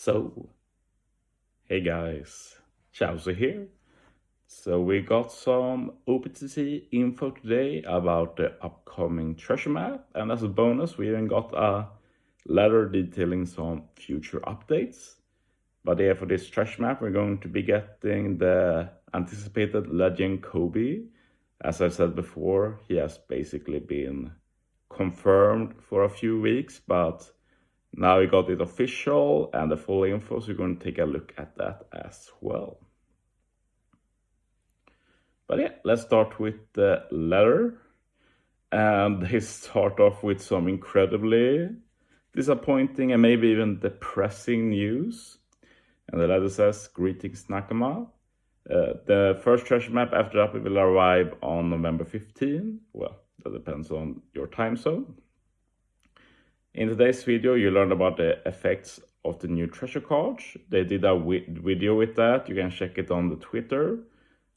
So, hey guys, Chauzu here. So we got some OPTC info today about the upcoming treasure map, and as a bonus, we even got a letter detailing some future updates. But yeah, for this treasure map, we're going to be getting the anticipated legend Coby. As I said before, he has basically been confirmed for a few weeks, but now we got it official and the full info, so we're going to take a look at that as well. But yeah, let's start with the letter. And they start off with some incredibly disappointing and maybe even depressing news. And the letter says, "Greetings, Nakama. The first treasure map after update will arrive on November 15. Well, that depends on your time zone. In today's video, you learned about the effects of the new treasure cards. They did a video with that. You can check it on the Twitter.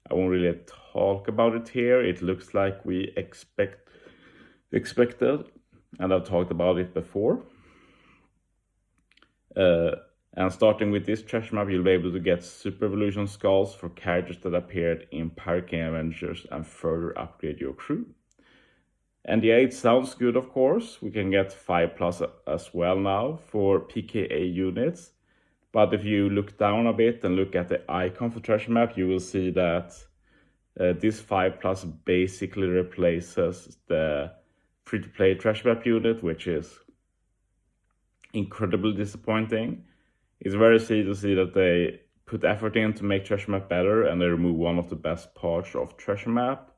I won't really talk about it here. It looks like we expected, and I've talked about it before. And starting with this treasure map, you'll be able to get Super Evolution skulls for characters that appeared in Pirate King Adventures and further upgrade your crew. And yeah, it sounds good, of course. We can get 5+ as well now for PKA units. But if you look down a bit and look at the icon for treasure map, you will see that this 5+ basically replaces the free-to-play treasure map unit, which is incredibly disappointing. It's very easy to see that they put effort in to make treasure map better, and they remove one of the best parts of treasure map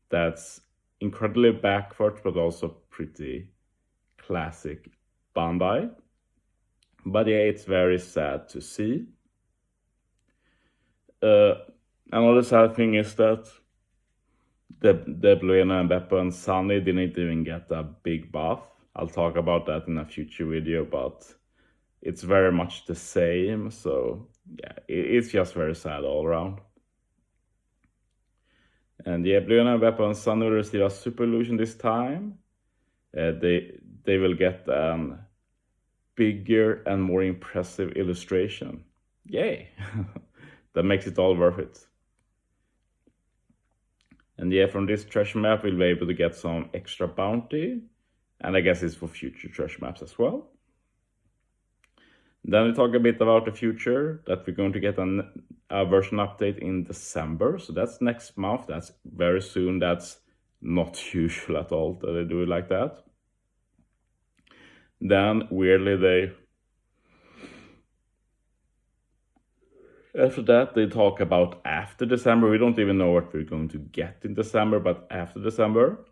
that's incredibly backward, but also pretty classic Bandai. But yeah, it's very sad to see. Another sad thing is that the Bluena and Beppo and Sunny didn't even get a big buff. I'll talk about that in a future video, but it's very much the same. So yeah, it's just very sad all around. And yeah, Bluena, Beppo, and Sunny will receive a Super Illusion this time. They will get a bigger and more impressive illustration. Yay! That makes it all worth it. And yeah, from this treasure map, we'll be able to get some extra bounty. And I guess it's for future treasure maps as well. Then we talk a bit about the future, that we're going to get a version update in December. So that's next month. That's very soon. That's not usual at all that they do it like that. Then weirdly, after that, they talk about after December. We don't even know what we're going to get in December, but after December,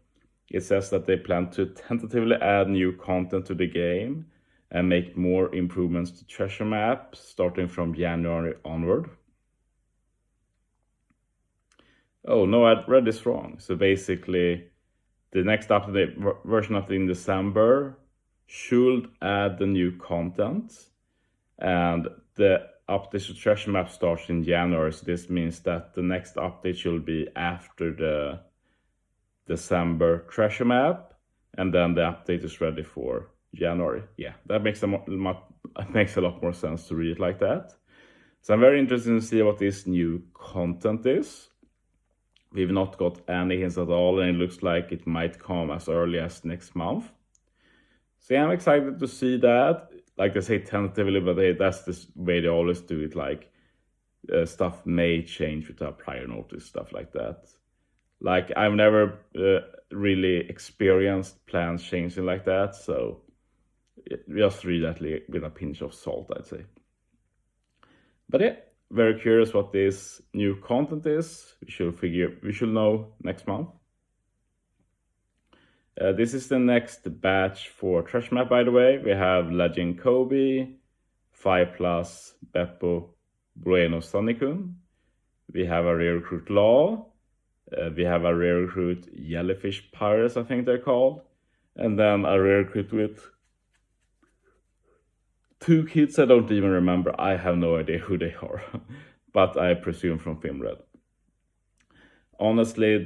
it says that they plan to tentatively add new content to the game and make more improvements to treasure maps starting from January onward. Oh no, I read this wrong. So basically, the next update version of in December should add the new content, and the update to treasure map starts in January. So this means that the next update should be after the December treasure map, and then the update is ready for January. Yeah, that makes a lot more sense to read it like that. So I'm very interested to see what this new content is. We've not got any hints at all, and it looks like it might come as early as next month. So yeah, I'm excited to see that. Like they say tentatively, but that's the way they always do it. Like stuff may change without prior notice, stuff like that. Like I've never really experienced plans changing like that, so just read that with a pinch of salt, I'd say. But yeah, very curious what this new content is. We should know next month. This is the next batch for treasure map, by the way. We have Legend Coby, 5+ Beppo, Bueno, Sunny-kun. We have a rare recruit Law. We have a rare recruit Jellyfish Pirates, I think they're called. And then a rare recruit with 2 kids I don't even remember. I have no idea who they are, but I presume from Finred. Honestly,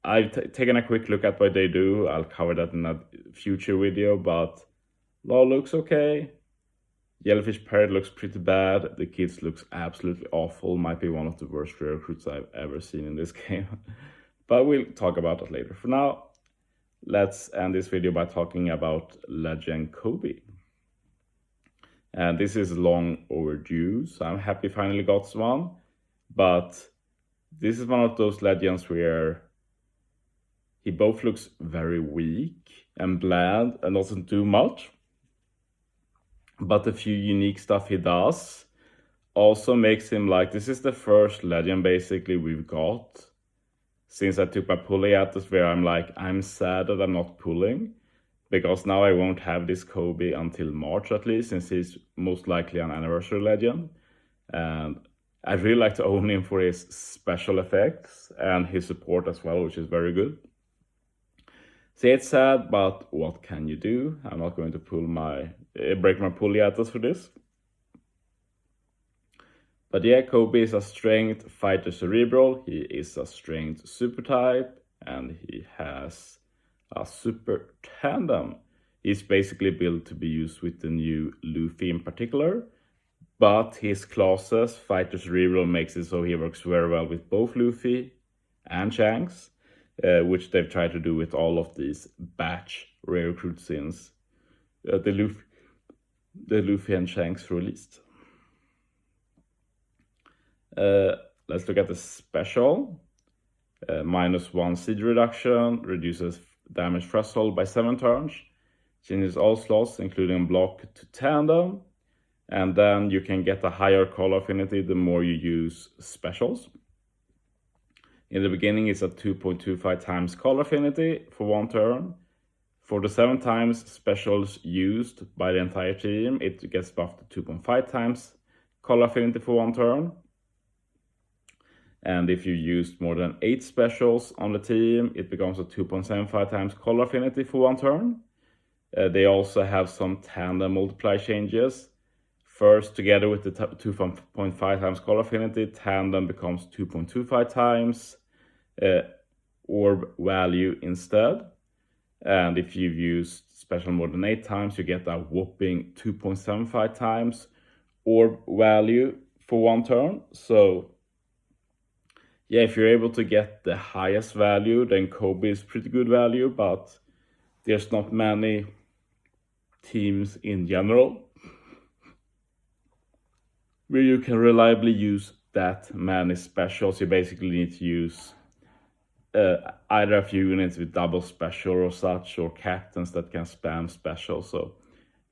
I've taken a quick look at what they do. I'll cover that in a future video, but Law looks okay. Jellyfish Parrot looks pretty bad. The kids looks absolutely awful. Might be one of the worst rare recruits I've ever seen in this game. But we'll talk about that later. For now, let's end this video by talking about Legend Coby. And this is long overdue, so I'm happy finally got one. But this is one of those legends where he both looks very weak and bland and doesn't do much, but the few unique stuff he does also makes him like, this is the first legend basically we've got since I took my pull hiatus, where I'm like, I'm sad that I'm not pulling, because now I won't have this Coby until March at least, since he's most likely an anniversary legend. And I'd really like to own him for his special effects and his support as well, which is very good. So it's sad, but what can you do? I'm not going to break my pull hiatus for this. But yeah, Coby is a strength fighter cerebral. He is a strength super type, and he has a super tandem. He's basically built to be used with the new Luffy in particular, but his classes, fighter cerebral, makes it so he works very well with both Luffy and Shanks, which they've tried to do with all of these batch rare recruits since the Luffy and Shanks released. Let's look at the special. -1 siege reduction, reduces damage threshold by 7 turns, changes all slots including block to tandem, and then you can get a higher color affinity the more you use specials. In the beginning it's a 2.25 times color affinity for 1 turn. For the 7 times specials used by the entire team, it gets buffed to 2.5 times color affinity for 1 turn. And if you used more than 8 specials on the team, it becomes a 2.75 times color affinity for 1 turn. They also have some tandem multiply changes. First, together with the 2.5 times color affinity, tandem becomes 2.25 times orb value instead. And if you've used special more than 8 times, you get a whopping 2.75 times orb value for 1 turn. So yeah, if you're able to get the highest value, then Coby is pretty good value, but there's not many teams in general where you can reliably use that many specials. You basically need to use either a few units with double special or such, or captains that can spam special. So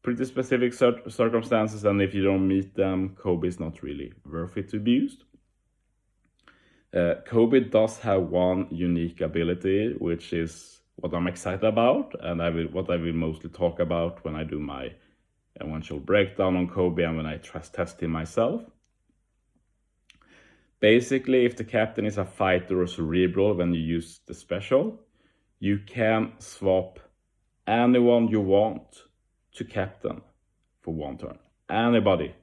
pretty specific circumstances, and if you don't meet them, Coby is not really worth it to be used. Coby does have one unique ability, which is what I'm excited about, and what I will mostly talk about when I do my eventual breakdown on Coby and when I test him myself. Basically, if the captain is a fighter or cerebral when you use the special, you can swap anyone you want to captain for 1 turn. Anybody.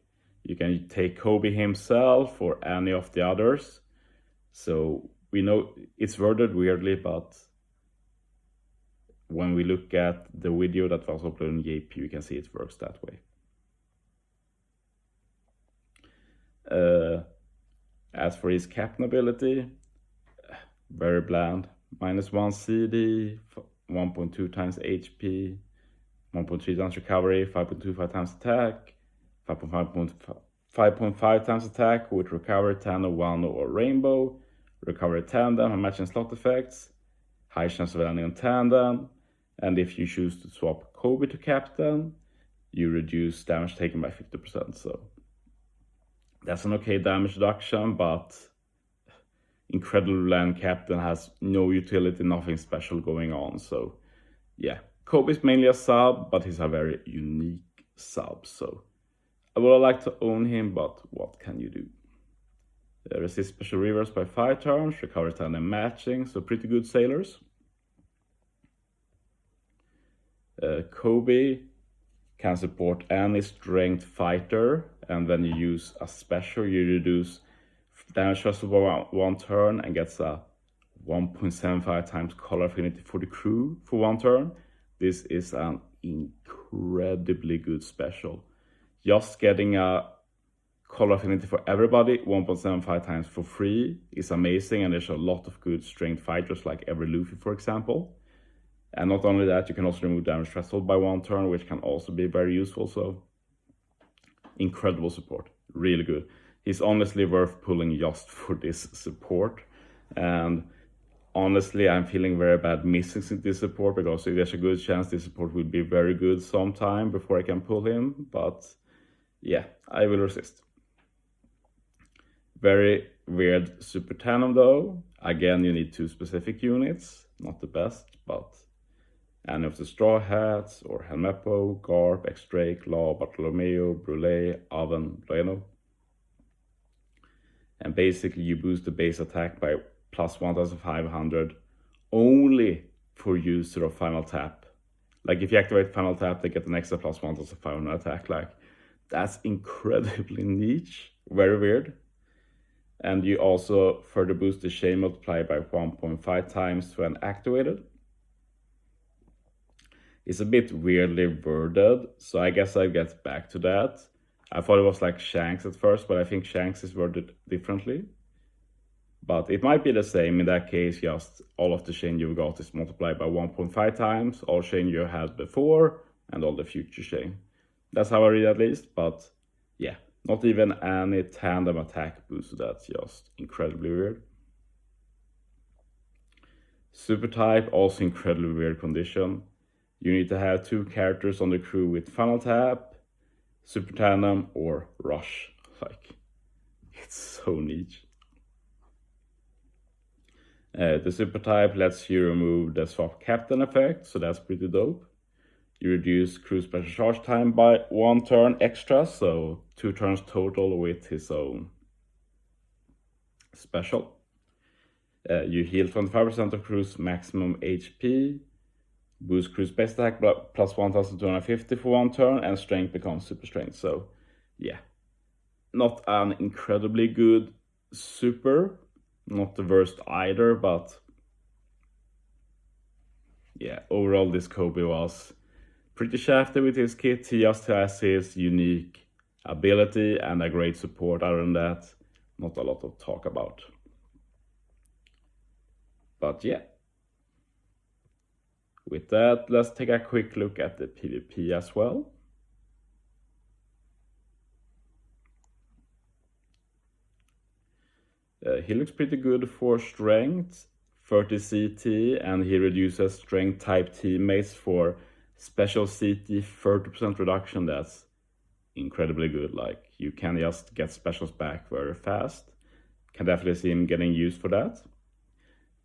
You can take Coby himself or any of the others. So we know it's worded weirdly, but when we look at the video that was uploaded on JP, you can see it works that way. As for his captain ability, very bland. -1 CD, 1.2 times HP, 1.3 times recovery, 5.25 times attack, 5.5 times attack with recovery, tandem, 1 or rainbow, recovery tandem, and matching slot effects, high chance of landing on tandem, and if you choose to swap Coby to captain, you reduce damage taken by 50%. So that's an okay damage reduction, but incredible land captain has no utility, nothing special going on. So yeah, Coby is mainly a sub, but he's a very unique sub. So I would like to own him, but what can you do? Resist special reverse by 5 turns, recover tandem matching, so pretty good sailors. Coby can support any strength fighter, and when you use a special, you reduce damage threshold by 1 turn and gets a 1.75 times color affinity for the crew for 1 turn. This is an incredibly good special. just getting a color affinity for everybody 1.75 times for free is amazing, and there's a lot of good strength fighters like every Luffy, for example. And not only that, you can also remove damage threshold by 1 turn, which can also be very useful. So incredible support, really good. He's honestly worth pulling just for this support. And honestly, I'm feeling very bad missing this support, because there's a good chance this support will be very good sometime before I can pull him. But yeah, I will resist. Very weird Super Tandem though. Again, you need 2 specific units, not the best, but any of the Straw Hats, or Helmeppo, Garp, X-Drake, Law, Bartolomeo, Brule, Oven, Reno. And basically you boost the base attack by plus 1500 only for user of Final Tap. Like if you activate Final Tap, they get an extra plus 1500 attack. Like, that's incredibly niche, very weird. And you also further boost the chain multiplier by 1.5 times when activated. It's a bit weirdly worded, so I guess I'll get back to that. I thought it was like Shanks at first, but I think Shanks is worded differently. But it might be the same. In that case, just all of the chain you got is multiplied by 1.5 times, all chain you had before, and all the future chain. That's how I read at least, but yeah. Not even any tandem attack boost, so that's just incredibly weird. Super type, also incredibly weird condition. You need to have 2 characters on the crew with Final Tap, Super Tandem, or Rush. Like, it's so niche. The super type lets you remove the swap captain effect, so that's pretty dope. You reduce crew special charge time by 1 turn extra, so 2 turns total with his own special. You heal 25% of crew's maximum HP, boost crew's base attack plus 1250 for 1 turn, and strength becomes super strength. So yeah, not an incredibly good super, not the worst either, but yeah, overall this Coby was pretty shafty with his kit. He just has his unique ability and a great support. Other than that, not a lot to talk about. But yeah, with that, let's take a quick look at the PvP as well. He looks pretty good for strength, 30 CT, and he reduces strength type teammates for special CT 30% reduction. That's incredibly good. Like, you can just get specials back very fast. Can definitely see him getting used for that.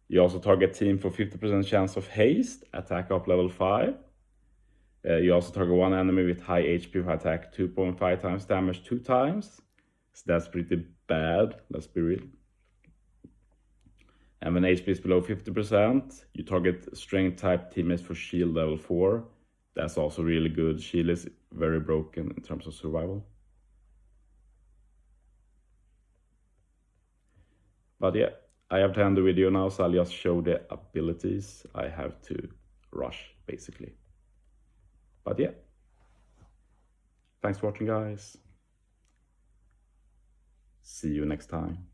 You also target team for 50% chance of haste, attack up level 5. You also target 1 enemy with high HP for attack 2.5 times damage 2 times. So that's pretty bad, let's be real. And when HP is below 50%, you target strength type teammates for shield level 4. That's also really good. Shield is very broken in terms of survival. But yeah, I have to end the video now, so I'll just show the abilities. I have to rush, basically. But yeah, thanks for watching, guys. See you next time.